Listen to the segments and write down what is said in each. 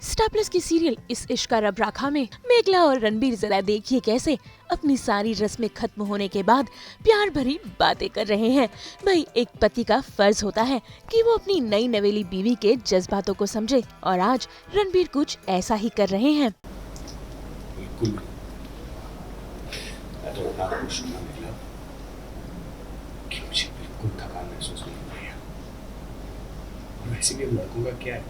Star plus की serial इस इश्क का रब राखा में मेघला और रणबीर जरा देखिए कैसे अपनी सारी रस्में खत्म होने के बाद प्यार भरी बातें कर रहे हैं। भाई एक पति का फर्ज होता है कि वो अपनी नई नवेली बीवी के जज्बातों को समझे और आज रणबीर कुछ ऐसा ही कर रहे हैं। बिल्कुल मैं तो इतना खुश हूँ मेघला कि मुझे बिल्कुल थकान महसूस नहीं हो रही है। और वैसे भी अब लड़कों का क्या है,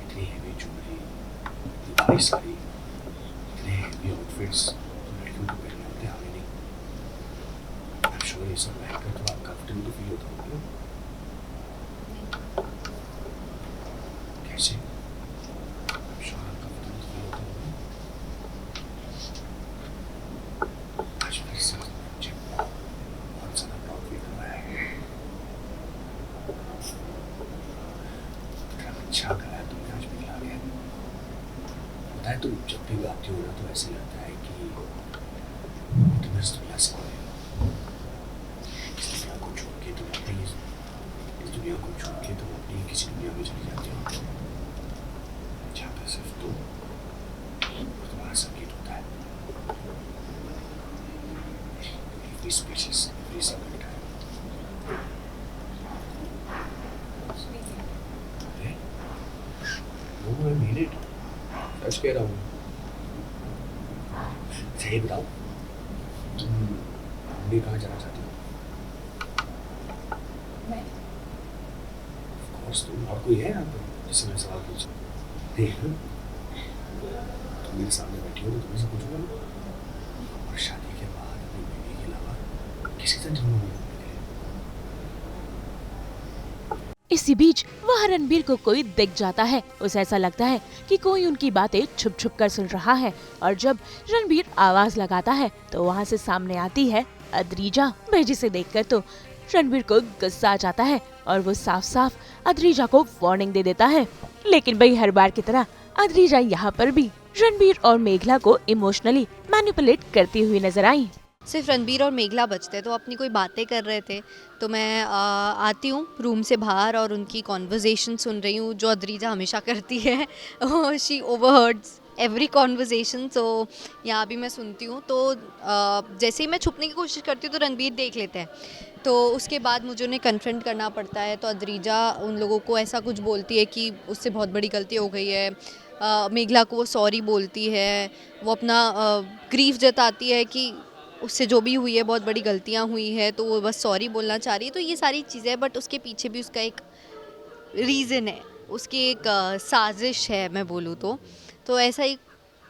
इतनी हेवी ज्वेलरी, इतनी भारी साड़ी, इतने हेवी आउटफिट्स लड़कियों को पहनने होते हैं, हमें नहीं। आई एम श्योर ये सब पहनकर थोड़ा कंफर्टेबल तो फील होता होगा ना? कैसे? आई एम श्योर कंफर्टेबल तो फील होता होगा। आज फिर से मुझे बहुत ज़्यादा प्राउड फील कर रहा है। अच्छा करा तुमने आज भी आ गया। पता है तुम जब भी गाती हो ना तो ऐसे लगता है कि तुम इस दुनिया से गए हो। इस दुनिया को छोड़ के तुम अपनी किसी दुनिया में चली जाती हो जहाँ पे सिर्फ तुम और तुम्हारा संगीत होता है। Every species, every single time. I mean it. सच कह रहा हूँ। सही बताओ, तुम अभी कहाँ जाना चाहती हो? मैं Of course, तुम और कोई है यहाँ पे जिससे मैं सवाल पूछूं? देख लो, तुम मेरे सामने बैठी हो तो तुम्हें से पूछूंगा ना। और शादी के बाद अपनी बीवी के अलावा किसी से जुड़ना नहीं। इसी बीच वह रणबीर को कोई दिख जाता है। उसे ऐसा लगता है कि कोई उनकी बातें छुप छुप कर सुन रहा है और जब रणबीर आवाज लगाता है तो वहाँ से सामने आती है अद्रीजा। भाई जिसे देखकर तो रणबीर को गुस्सा आ जाता है और वो साफ साफ अद्रीजा को वार्निंग दे देता है। लेकिन भाई हर बार की तरह अद्रीजा यहाँ पर भी रणबीर और मेघला को इमोशनली मैनिपुलेट करती हुई नजर आई। सिर्फ रणबीर और मेघला बचते तो अपनी कोई बातें कर रहे थे तो मैं आती हूँ रूम से बाहर और उनकी कॉन्वर्जेशन सुन रही हूँ जो अद्रीजा हमेशा करती है। She overhears every conversation. So यहाँ भी मैं सुनती हूँ तो जैसे ही मैं छुपने की कोशिश करती हूँ तो रणबीर देख लेते हैं। तो उसके बाद मुझे उन्हें कन्फ्रंट करना पड़ता है तो अद्रीजा उन लोगों को ऐसा कुछ बोलती है कि उससे बहुत बड़ी गलती हो गई है। मेघला को वो सॉरी बोलती है, वो अपना ग्रीफ जताती है कि उससे जो भी हुई है बहुत बड़ी गलतियाँ हुई है तो वो बस सॉरी बोलना चाह रही है। तो ये सारी चीज़ें बट उसके पीछे भी उसका एक रीज़न है, उसकी एक साजिश है मैं बोलूँ तो ऐसा ही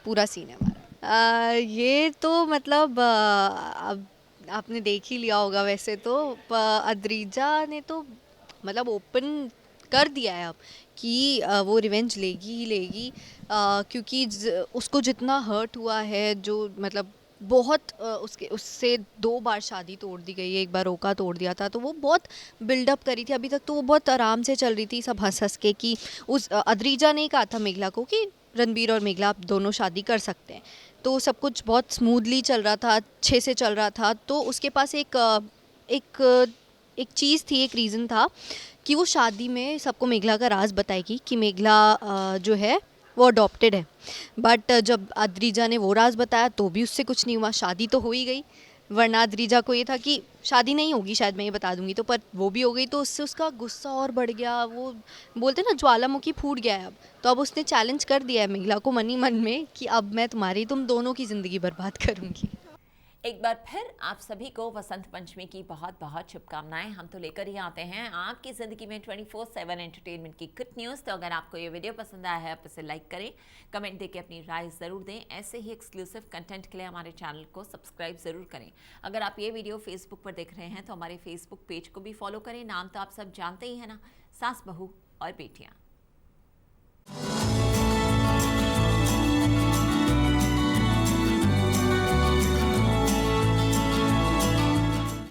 पूरा सीन है हमारा। ये तो मतलब अब आपने देख ही लिया होगा वैसे तो अद्रीजा ने तो मतलब ओपन कर दिया है अब कि वो रिवेंज लेगी ही लेगी। क्योंकि उसको जितना हर्ट हुआ है जो मतलब बहुत उससे 2 बार शादी तोड़ दी गई है, 1 बार रोका तोड़ दिया था तो वो बहुत बिल्डअप करी थी। अभी तक तो वो बहुत आराम से चल रही थी सब हंस हंस के कि उस अद्रीजा ने कहा था मेघला को कि रणबीर और मेघला आप दोनों शादी कर सकते हैं। तो सब कुछ बहुत स्मूथली चल रहा था, अच्छे से चल रहा था। तो उसके पास एक चीज़ थी, एक रीज़न था कि वो शादी में सबको मेघला का राज बताएगी कि मेघला जो है वो अडॉप्टेड है। बट जब अद्रीजा ने वो राज बताया तो भी उससे कुछ नहीं हुआ, शादी तो हो ही गई। वरना अद्रीजा को ये था कि शादी नहीं होगी शायद, मैं ये बता दूंगी तो, पर वो भी हो गई तो उससे उसका गुस्सा और बढ़ गया। वो बोलते ना ज्वालामुखी फूट गया है अब। तो अब उसने चैलेंज कर दिया है मेघला को मन ही मन में कि अब मैं तुम दोनों की ज़िंदगी बर्बाद करूँगी। एक बार फिर आप सभी को वसंत पंचमी की बहुत बहुत शुभकामनाएं। हम तो लेकर ही आते हैं आपकी ज़िंदगी में 24/7 एंटरटेनमेंट की गुड न्यूज़। तो अगर आपको ये वीडियो पसंद आया है आप इसे लाइक करें, कमेंट देके अपनी राय ज़रूर दें। ऐसे ही एक्सक्लूसिव कंटेंट के लिए हमारे चैनल को सब्सक्राइब ज़रूर करें। अगर आप ये वीडियो फेसबुक पर देख रहे हैं तो हमारे फेसबुक पेज को भी फॉलो करें। नाम तो आप सब जानते ही हैं ना, सास बहू और बेटियाँ।